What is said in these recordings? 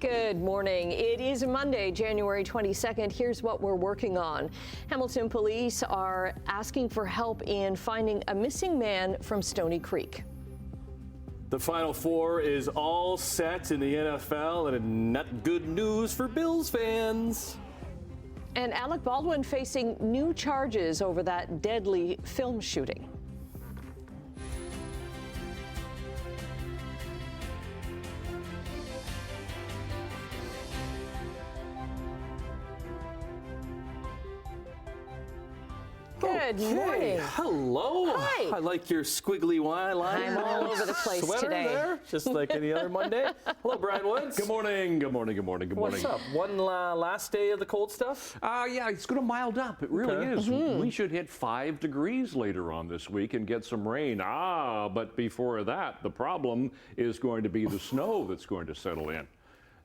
Good morning. It is Monday, January 22nd. Here's what we're working on. Hamilton police are asking for help in finding a missing man from Stoney Creek. The Final Four is all set in the NFL, and not good news for Bills fans. And Alec Baldwin facing new charges over that deadly film shooting. Good morning. Hello. Hi. I like your squiggly line. I'm all over the place Sweater today. There, just like any other Monday. Hello, Brian Woods. Good morning. Good morning. Good morning. Good morning. What's up? One last day of the cold stuff? Yeah, it's going to mild up. It really is. We should hit 5 degrees later on this week and get some rain. But before that, the problem is going to be the snow that's going to settle in.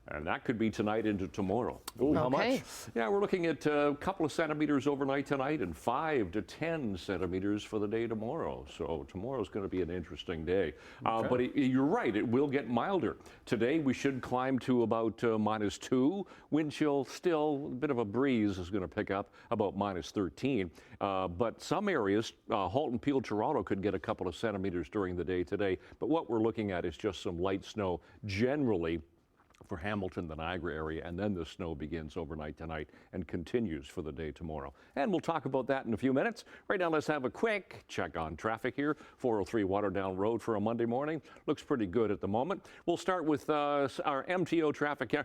And that could be tonight into tomorrow. Ooh, how much? Yeah, we're looking at a couple of centimeters overnight tonight and 5 to 10 centimeters for the day tomorrow. So tomorrow's going to be an interesting day. But you're right, it will get milder. Today we should climb to about -2. Wind chill still, a bit of a breeze is going to pick up about -13. But some areas, Halton, Peel, Toronto could get a couple of centimeters during the day today. But what we're looking at is just some light snow generally for Hamilton, the Niagara area, and then the snow begins overnight tonight and continues for the day tomorrow. And we'll talk about that in a few minutes. Right now, let's have a quick check on traffic here. 403 Waterdown Road for a Monday morning. Looks pretty good at the moment. We'll start with our MTO traffic.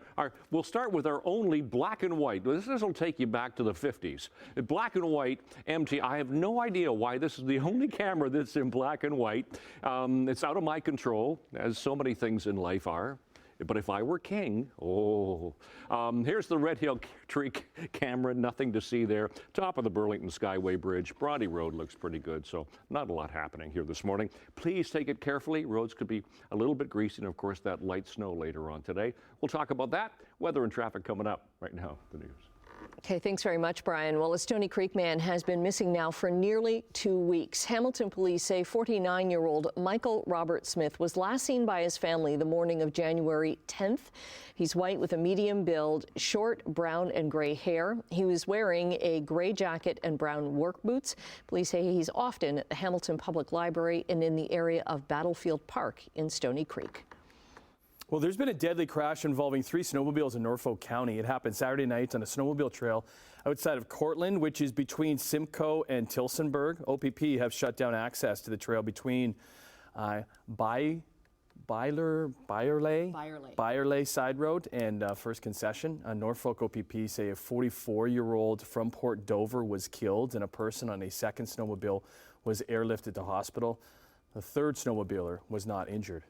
We'll start with our only black and white. This will take you back to the 50s. Black and white MT. I have no idea why this is the only camera that's in black and white. It's out of my control, as so many things in life are. But if I were king, here's the Red Hill Tree camera, nothing to see there. Top of the Burlington Skyway Bridge, Bronte Road looks pretty good, so not a lot happening here this morning. Please take it carefully. Roads could be a little bit greasy, and of course that light snow later on today. We'll talk about that, weather and traffic coming up. Right now, the news. Okay, thanks very much, Brian. Well, a Stoney Creek man has been missing now for nearly 2 weeks. Hamilton police say 49-year-old Michael Robert Smith was last seen by his family the morning of January 10th. He's white with a medium build, short brown and gray hair. He was wearing a gray jacket and brown work boots. Police say he's often at the Hamilton Public Library and in the area of Battlefield Park in Stoney Creek. Well, there's been a deadly crash involving 3 snowmobiles in Norfolk County. It happened Saturday night on a snowmobile trail outside of Cortland, which is between Simcoe and Tillsonburg. OPP have shut down access to the trail between Byerley Side Road and First Concession. Norfolk OPP say a 44-year-old from Port Dover was killed and a person on a second snowmobile was airlifted to hospital. The third snowmobiler was not injured.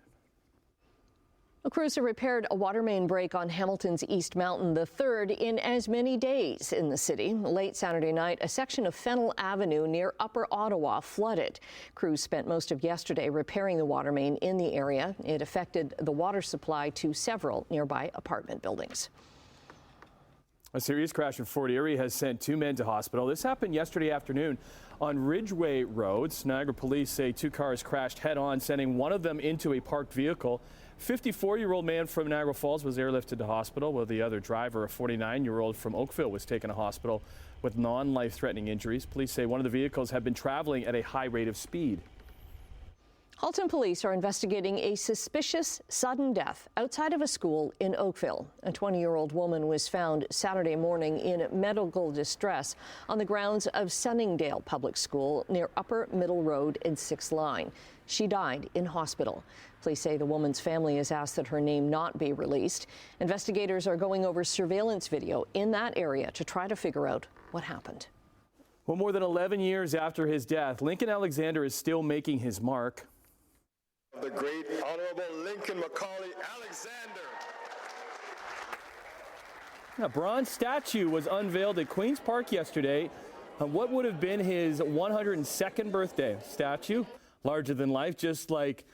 A crews have repaired a water main break on Hamilton's East Mountain, the third in as many days in the city. Late Saturday night, a section of Fennel Avenue near Upper Ottawa flooded. Crews spent most of yesterday repairing the water main in the area. It affected the water supply to several nearby apartment buildings. A serious crash in Fort Erie has sent 2 men to hospital. This happened yesterday afternoon on Ridgeway Road. Niagara police say 2 cars crashed head-on, sending one of them into a parked vehicle. 54-year-old man from Niagara Falls was airlifted to hospital, while the other driver, a 49-year-old from Oakville, was taken to hospital with non-life-threatening injuries. Police say one of the vehicles had been traveling at a high rate of speed. Halton police are investigating a suspicious sudden death outside of a school in Oakville. A 20-year-old woman was found Saturday morning in medical distress on the grounds of Sunningdale Public School near Upper Middle Road and 6th Line. She died in hospital. Police say the woman's family has asked that her name not be released. Investigators are going over surveillance video in that area to try to figure out what happened. Well, more than 11 years after his death, Lincoln Alexander is still making his mark. The great Honorable Lincoln Macaulay Alexander. A bronze statue was unveiled at Queen's Park yesterday on what would have been his 102nd birthday. Statue, larger than life, just like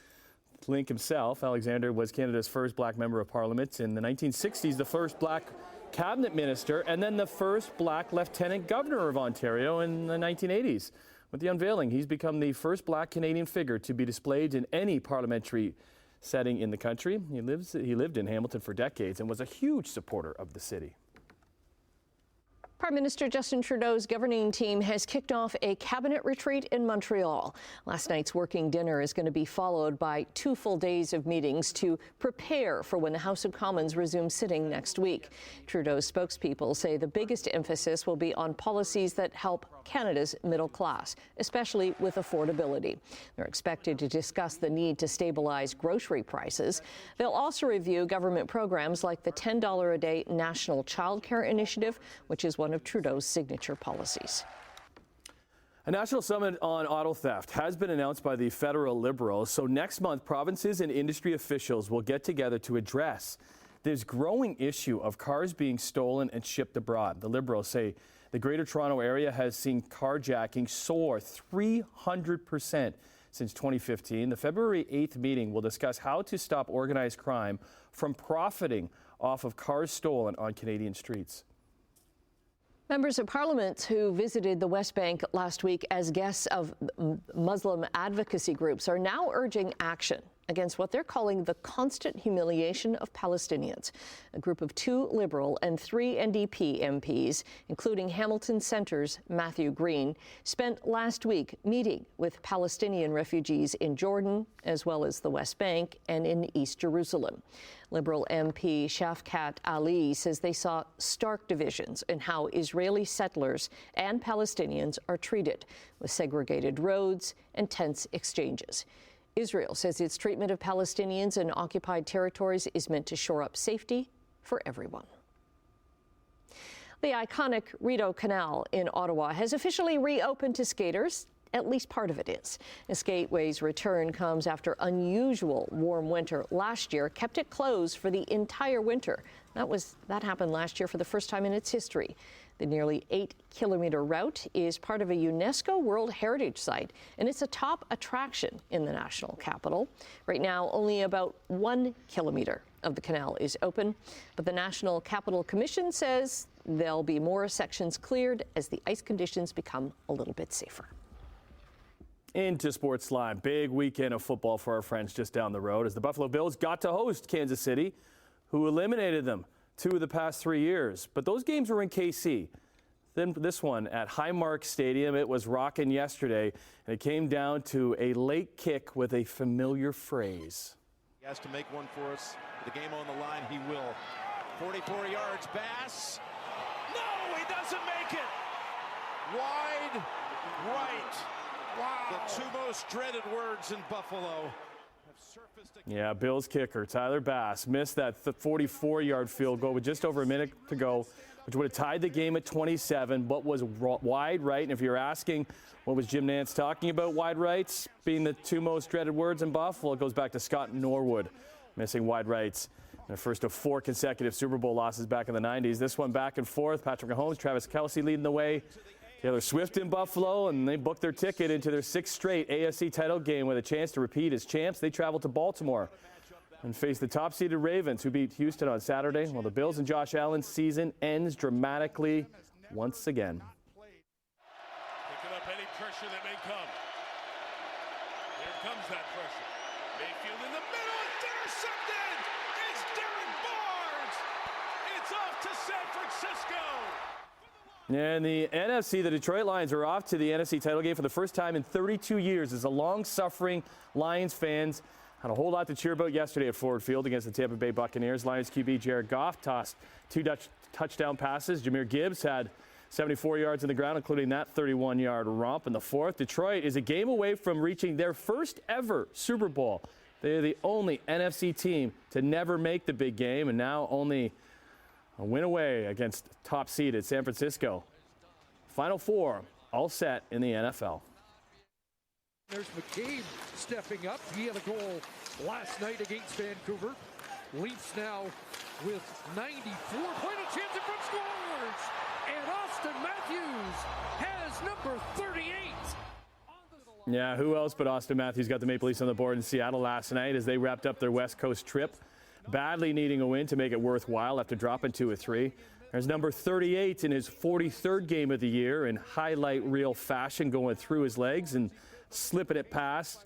Link himself. Alexander was Canada's first black member of parliament. In the 1960s, the first black cabinet minister, and then the first black lieutenant governor of Ontario in the 1980s. With the unveiling, he's become the first black Canadian figure to be displayed in any parliamentary setting in the country. He lived in Hamilton for decades and was a huge supporter of the city. Prime Minister Justin Trudeau's governing team has kicked off a cabinet retreat in Montreal. Last night's working dinner is going to be followed by 2 full days of meetings to prepare for when the House of Commons resumes sitting next week. Trudeau's spokespeople say the biggest emphasis will be on policies that help Canada's middle class, especially with affordability. They're expected to discuss the need to stabilize grocery prices. They'll also review government programs like the $10 a day National Child Care Initiative, which is one of Trudeau's signature policies. A national summit on auto theft has been announced by the federal Liberals. So next month, provinces and industry officials will get together to address this growing issue of cars being stolen and shipped abroad. The Liberals say the Greater Toronto Area has seen carjacking soar 300% since 2015. The February 8th meeting will discuss how to stop organized crime from profiting off of cars stolen on Canadian streets. Members of Parliament who visited the West Bank last week as guests of Muslim advocacy groups are now urging action against what they're calling the constant humiliation of Palestinians. A group of 2 Liberal and 3 NDP MPs, including Hamilton Centre's Matthew Green, spent last week meeting with Palestinian refugees in Jordan, as well as the West Bank and in East Jerusalem. Liberal MP Shafkat Ali says they saw stark divisions in how Israeli settlers and Palestinians are treated, with segregated roads and tense exchanges. Israel says its treatment of Palestinians in occupied territories is meant to shore up safety for everyone. The iconic Rideau Canal in Ottawa has officially reopened to skaters. At least part of it is. The Skateway's return comes after unusual warm winter last year kept it closed for the entire winter. That happened last year for the first time in its history. The nearly 8-kilometer route is part of a UNESCO World Heritage Site, and it's a top attraction in the national capital. Right now, only about 1 kilometer of the canal is open, but the National Capital Commission says there'll be more sections cleared as the ice conditions become a little bit safer. Into Sports Line, big weekend of football for our friends just down the road as the Buffalo Bills got to host Kansas City, who eliminated them 2 of the past 3 years. But those games were in KC. Then this one at Highmark Stadium, it was rocking yesterday, and it came down to a late kick with a familiar phrase. He has to make one for us. The game on the line, he will. 44 yards, Bass. No, he doesn't make it. Wide right. Wow. The 2 most dreaded words in Buffalo. Yeah, Bills kicker Tyler Bass missed that 44-yard field goal with just over a minute to go, which would have tied the game at 27, but was wide right. And if you're asking what was Jim Nantz talking about wide rights being the 2 most dreaded words in Buffalo, it goes back to Scott Norwood missing wide rights. Their first of 4 consecutive Super Bowl losses back in the 90s. This one back and forth. Patrick Mahomes, Travis Kelce leading the way. Taylor Swift in Buffalo, and they booked their ticket into their 6th straight AFC title game with a chance to repeat as champs. They travel to Baltimore and face the top-seeded Ravens, who beat Houston on Saturday, while the Bills and Josh Allen's season ends dramatically once again. Picking up any pressure that may come. Here comes that pressure. Mayfield in the middle, intercepted! It's Derek Barnes! It's off to San Francisco! And the NFC, the Detroit Lions are off to the NFC title game for the first time in 32 years as the long-suffering Lions fans had a whole lot to cheer about yesterday at Ford Field against the Tampa Bay Buccaneers. Lions QB Jared Goff tossed 2 touchdown passes. Jahmyr Gibbs had 74 yards in the ground, including that 31-yard romp in the 4th. Detroit is a game away from reaching their first ever Super Bowl. They are the only NFC team to never make the big game, and now only a win away against top-seeded San Francisco. Final 4 all set in the NFL. There's McCabe stepping up. He had a goal last night against Vancouver. Leafs now with 94. Quite a chance in front, scores! And Austin Matthews has number 38. Yeah, who else but Austin Matthews got the Maple Leafs on the board in Seattle last night as they wrapped up their West Coast trip, badly needing a win to make it worthwhile after dropping 2 of 3. There's number 38 in his 43rd game of the year in highlight reel fashion, going through his legs and slipping it past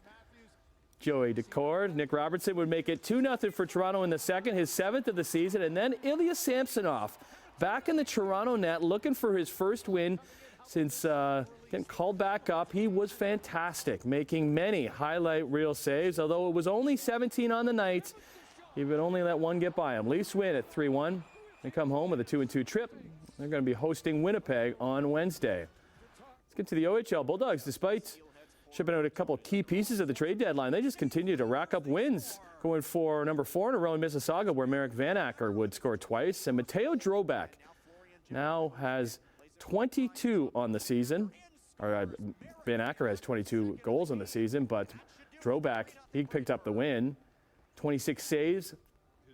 Joey Decord. Nick Robertson would make it 2-0 for Toronto in the second, his 7th of the season. And then Ilya Samsonov back in the Toronto net looking for his first win since getting called back up. He was fantastic, making many highlight reel saves. Although it was only 17 on the night, he would only let one get by him. Leafs win at 3-1. They come home with a 2-2 trip. They're going to be hosting Winnipeg on Wednesday. Let's get to the OHL. Bulldogs, despite shipping out a couple of key pieces of the trade deadline, they just continue to rack up wins, going for number 4 in a row in Mississauga, where Merrick Van Acker would score twice. And Mateo Drobak now has 22 on the season. Van Acker has 22 goals on the season, but Drobak, he picked up the win. 26 saves,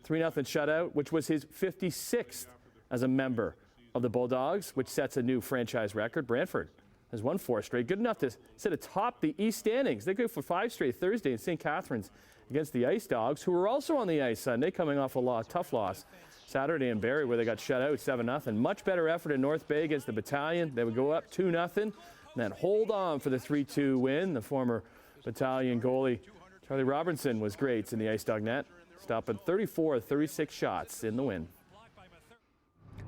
3-0 shutout, which was his 56th as a member of the Bulldogs, which sets a new franchise record. Brantford has won 4 straight, good enough to sit atop the East standings. They go for 5 straight Thursday in St. Catharines against the Ice Dogs, who were also on the ice Sunday, coming off a tough loss Saturday in Barrie, where they got shut out 7-0. Much better effort in North Bay against the Battalion. They would go up 2-0, and then hold on for the 3-2 win. The former Battalion goalie Charlie Robinson was great in the Ice Dog net, stopping 34 of 36 shots in the win.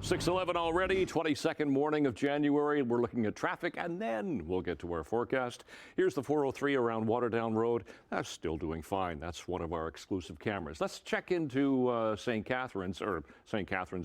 6:11 already, 22nd morning of January. We're looking at traffic, and then we'll get to our forecast. Here's the 403 around Waterdown Road. That's still doing fine. That's one of our exclusive cameras. Let's check into St. Catharines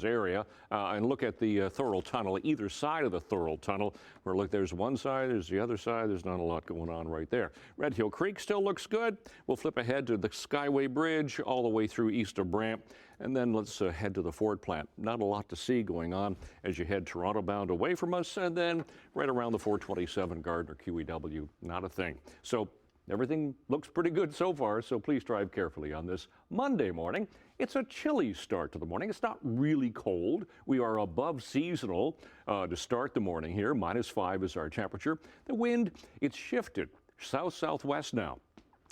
area and look at the Thurl Tunnel, either side of the Thurl Tunnel. Where look, there's one side, there's the other side. There's not a lot going on right there. Red Hill Creek still looks good. We'll flip ahead to the Skyway Bridge all the way through east of Brant. And then let's head to the Ford plant. Not a lot to see going on as you head Toronto bound away from us. And then right around the 427 Gardner QEW, not a thing. So everything looks pretty good so far. So please drive carefully on this Monday morning. It's a chilly start to the morning. It's not really cold. We are above seasonal to start the morning here. -5 is our temperature. The wind, it's shifted south-southwest now.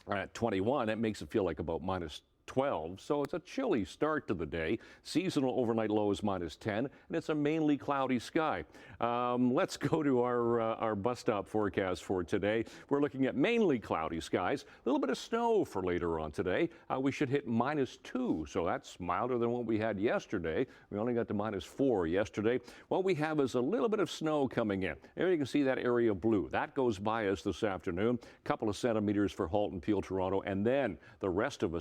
At 21, that makes it feel like about -12, so it's a chilly start to the day. Seasonal overnight low is -10, and it's a mainly cloudy sky. Let's go to our bus stop forecast for today. We're looking at mainly cloudy skies, a little bit of snow for later on today. We should hit -2, so that's milder than what we had yesterday. We only got to -4 yesterday. What we have is a little bit of snow coming in. There you can see that area of blue. That goes by us this afternoon. A couple of centimeters for Halton, Peel, Toronto, and then the rest of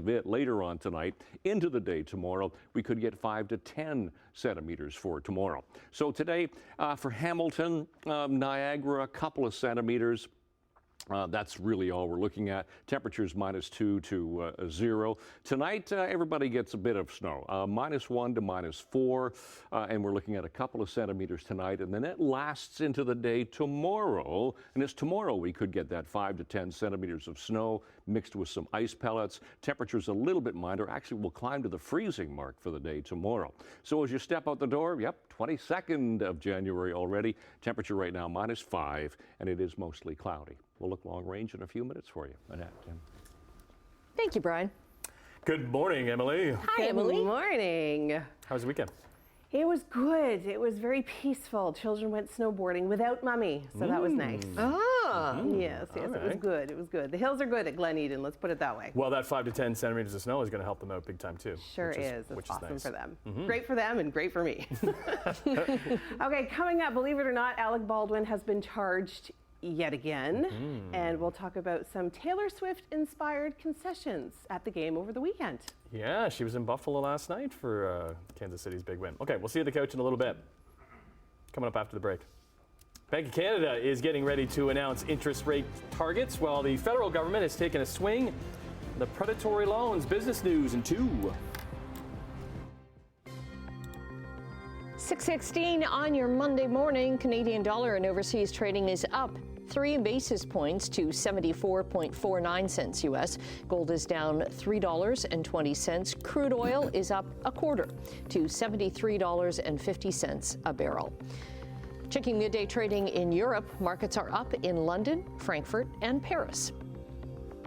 it later on tonight into the day tomorrow. We could get 5 to 10 centimeters for tomorrow. So today for Hamilton, Niagara, a couple of centimeters. That's really all we're looking at. Temperatures -2 to 0. Tonight, everybody gets a bit of snow, -1 to -4, and we're looking at a couple of centimeters tonight, and then it lasts into the day tomorrow. And it's tomorrow we could get that 5 to 10 centimeters of snow mixed with some ice pellets. Temperatures a little bit milder. Actually, we'll climb to the freezing mark for the day tomorrow. So as you step out the door, 22nd of January already. Temperature right now -5, and it is mostly cloudy. We'll look long range in a few minutes for you. Annette, Tim. Thank you, Brian. Good morning, Emily. Hi, Emily. Good morning. How was the weekend? It was good. It was very peaceful. Children went snowboarding without Mummy, so that was nice. Yes, All it was right. good. It was good. The hills are good at Glen Eden, let's put it that way. Well, that 5 to 10 centimeters of snow is going to help them out big time, too. Sure which is. It's which awesome nice. for them. Great for them and great for me. Okay, coming up, believe it or not, Alec Baldwin has been charged yet again. And we'll talk about some Taylor Swift-inspired concessions at the game over the weekend. Yeah, she was in Buffalo last night for Kansas City's big win. Okay, we'll see you at the couch in a little bit. Coming up after the break. Bank of Canada is getting ready to announce interest rate targets, while the federal government has taken a swing at the predatory loans. Business news in 2. 6:16 on your Monday morning. Canadian dollar and overseas trading is up 3 basis points to 74.49 cents U.S. Gold is down $3.20. Crude oil is up a quarter to $73.50 a barrel. Checking midday trading in Europe, markets are up in London, Frankfurt, and Paris.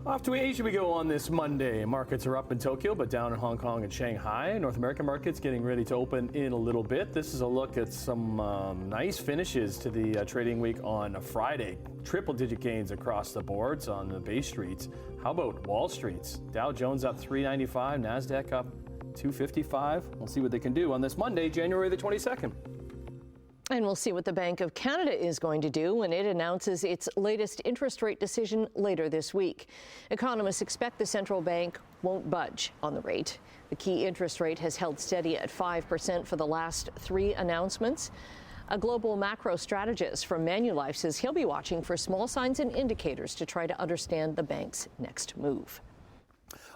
Off to Asia we go on this Monday. Markets are up in Tokyo, but down in Hong Kong and Shanghai. North American markets getting ready to open in a little bit. This is a look at some nice finishes to the trading week on Friday. Triple-digit gains across the boards on the Bay Streets. How about Wall Street's? Dow Jones up 395, NASDAQ up 255. We'll see what they can do on this Monday, January the 22nd. And we'll see what the Bank of Canada is going to do when it announces its latest interest rate decision later this week. Economists expect the central bank won't budge on the rate. The key interest rate has held steady at 5% for the last 3 announcements. A global macro strategist from Manulife says he'll be watching for small signs and indicators to try to understand the bank's next move.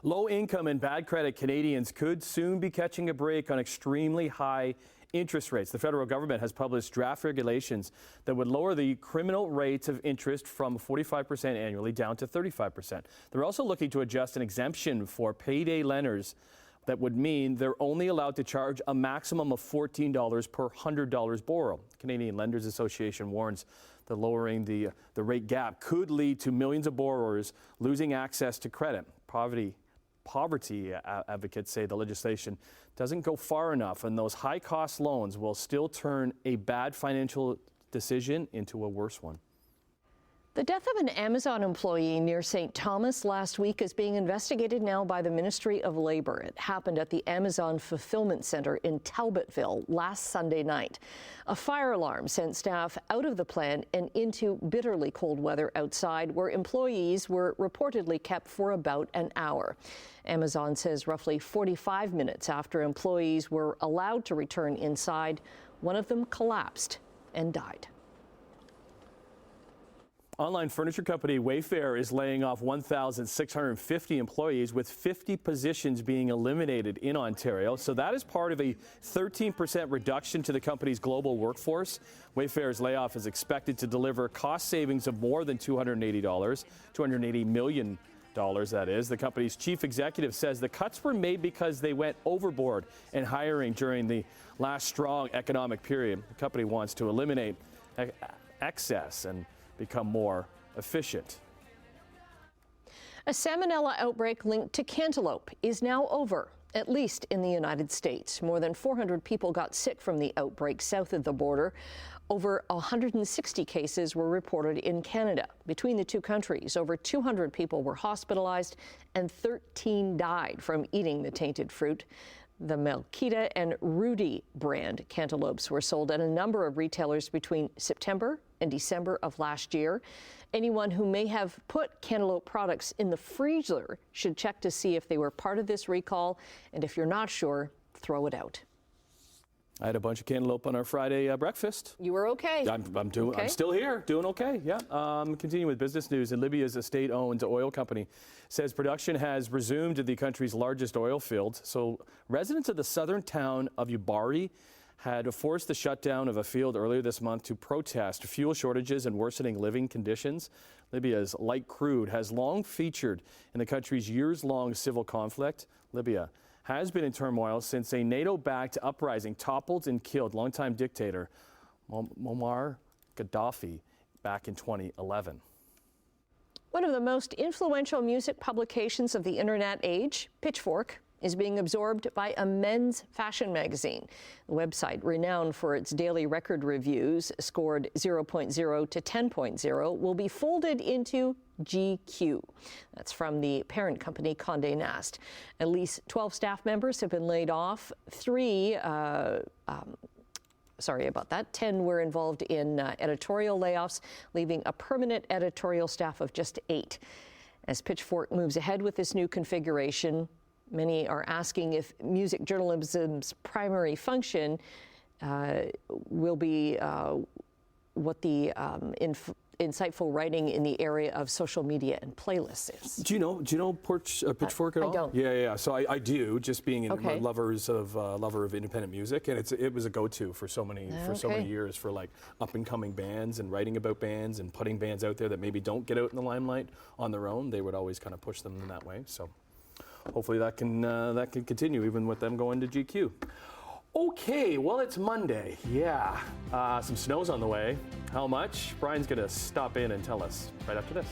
Low income and bad credit Canadians could soon be catching a break on extremely high interest rates. The federal government has published draft regulations that would lower the criminal rates of interest from 45% annually down to 35%. They're also looking to adjust an exemption for payday lenders that would mean they're only allowed to charge a maximum of $14 per $100 borrow. Canadian Lenders Association warns that lowering the rate gap could lead to millions of borrowers losing access to credit. Poverty advocates say the legislation doesn't go far enough, and those high-cost loans will still turn a bad financial decision into a worse one. The death of an Amazon employee near St. Thomas last week is being investigated now by the Ministry of Labor. It happened at the Amazon Fulfillment Center in Talbotville last Sunday night. A fire alarm sent staff out of the plant and into bitterly cold weather outside, where employees were reportedly kept for about an hour. Amazon says roughly 45 minutes after employees were allowed to return inside, one of them collapsed and died. Online furniture company Wayfair is laying off 1,650 employees, with 50 positions being eliminated in Ontario. So that is part of a 13% reduction to the company's global workforce. Wayfair's layoff is expected to deliver cost savings of more than $280 million, that is. The company's chief executive says the cuts were made because they went overboard in hiring during the last strong economic period. The company wants to eliminate excess and become more efficient. A salmonella outbreak linked to cantaloupe is now over, at least in the United States. More than 400 people got sick from the outbreak south of the border. Over 160 cases were reported in Canada. Between the two countries, over 200 people were hospitalized and 13 died from eating the tainted fruit. The Melkita and Rudy brand cantaloupes were sold at a number of retailers between September and December of last year. Anyone who may have put cantaloupe products in the freezer should check to see if they were part of this recall, and if you're not sure, throw it out. I had a bunch of cantaloupe on our Friday breakfast. You were okay. I'm still here, doing okay. Yeah. Continuing with business news, and Libya's state-owned oil company says production has resumed at the country's largest oil field. So residents of the southern town of Ubari had forced the shutdown of a field earlier this month to protest fuel shortages and worsening living conditions. Libya's light crude has long featured in the country's years-long civil conflict. Libya has been in turmoil since a NATO-backed uprising toppled and killed longtime dictator Muammar Gaddafi back in 2011. One of the most influential music publications of the internet age, Pitchfork, is being absorbed by a men's fashion magazine. The website, renowned for its daily record reviews, scored 0.0 to 10.0, will be folded into GQ. That's from the parent company Condé Nast. At least 12 staff members have been laid off. 10 were involved in editorial layoffs, leaving a permanent editorial staff of just 8. As Pitchfork moves ahead with this new configuration, many are asking if music journalism's primary function will be what the insightful writing in the area of social media and playlists is. Do you know Pitchfork at all? I don't. Yeah. So I do, just being a Okay. lover of independent music, and it was a go-to for so many years for like up and coming bands and writing about bands and putting bands out there that maybe don't get out in the limelight on their own. They would always kind of push them in that way. So hopefully that can continue even with them going to GQ. Okay, well, it's Monday. Yeah, some snow's on the way. How much? Brian's going to stop in and tell us right after this.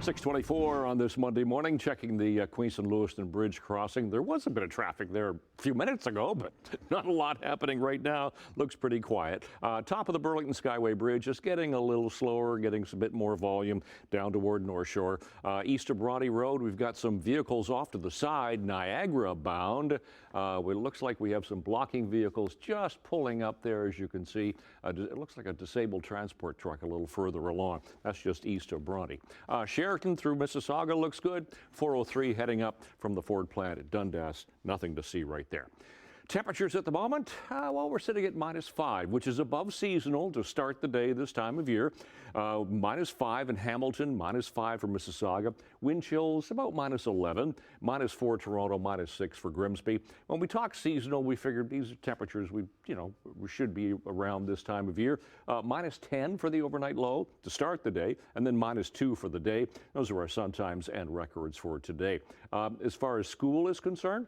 6:24 on this Monday morning, checking the Queenston-Lewiston Bridge crossing. There was a bit of traffic there a few minutes ago, but not a lot happening right now. Looks pretty quiet. Top of the Burlington Skyway Bridge just getting a little slower, getting a bit more volume down toward North Shore. East of Bronte Road, we've got some vehicles off to the side, Niagara bound. It looks like we have some blocking vehicles just pulling up there, as you can see. It looks like a disabled transport truck a little further along. That's just east of Bronte. Sheraton through Mississauga looks good. 403 heading up from the Ford plant at Dundas. Nothing to see right there. Temperatures at the moment, well, we're sitting at -5, which is above seasonal to start the day this time of year. -5 in Hamilton, -5 for Mississauga. Wind chills about -11, -4 Toronto, -6 for Grimsby. When we talk seasonal, we figured these are temperatures we should be around this time of year. -10 for the overnight low to start the day, and then -2 for the day. Those are our sun times and records for today. As far as school is concerned,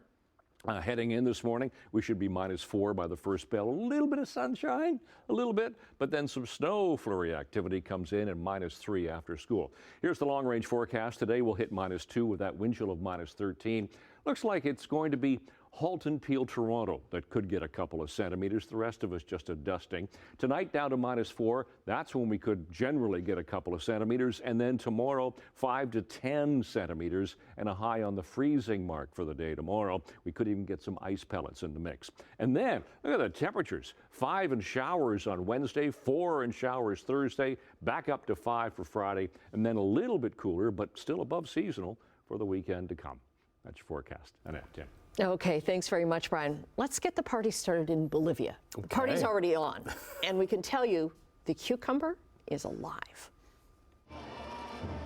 heading in this morning, we should be -4 by the first bell. A little bit of sunshine, a little bit, but then some snow flurry activity comes in, and -3 after school. Here's the long-range forecast. Today we'll hit -2 with that wind chill of -13. Looks like it's going to be Halton, Peel, Toronto that could get a couple of centimeters. The rest of us just a dusting. Tonight down to -4. That's when we could generally get a couple of centimeters. And then tomorrow, 5 to 10 centimeters and a high on the freezing mark for the day tomorrow. We could even get some ice pellets in the mix. And then look at the temperatures. 5 in showers on Wednesday, 4 in showers Thursday, back up to 5 for Friday, and then a little bit cooler, but still above seasonal for the weekend to come. That's your forecast. Annette, Tim. Okay, thanks very much, Brian. Let's get the party started in Bolivia. The party's already on, and we can tell you the cucumber is alive.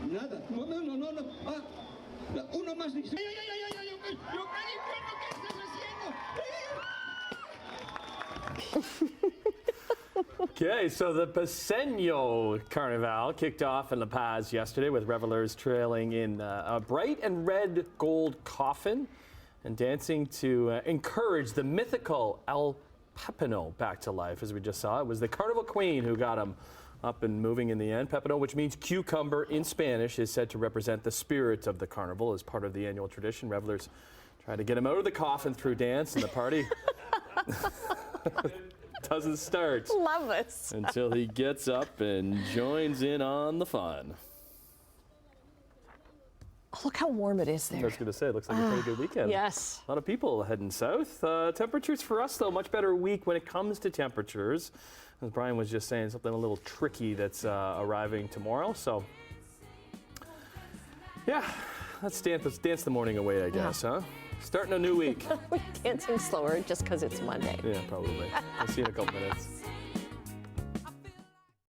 Nada. No. Uno más dice. Okay, so the Paseño Carnival kicked off in La Paz yesterday with revelers trailing in a bright and red gold coffin and dancing to encourage the mythical El Pepino back to life. As we just saw, it was the Carnival Queen who got him up and moving in the end. Pepino, which means cucumber in Spanish, is said to represent the spirit of the carnival as part of the annual tradition. Revelers try to get him out of the coffin through dance, and the party doesn't start. Love this. Until he gets up and joins in on the fun. Oh, look how warm it is there. I was going to say, it looks like a pretty good weekend. Yes. A lot of people heading south. Temperatures for us, though, much better week when it comes to temperatures. As Brian was just saying, something a little tricky that's arriving tomorrow. So, yeah, let's dance the morning away, I guess, huh? Starting a new week. We're dancing slower just because it's Monday. Yeah, probably. I'll see you in a couple minutes.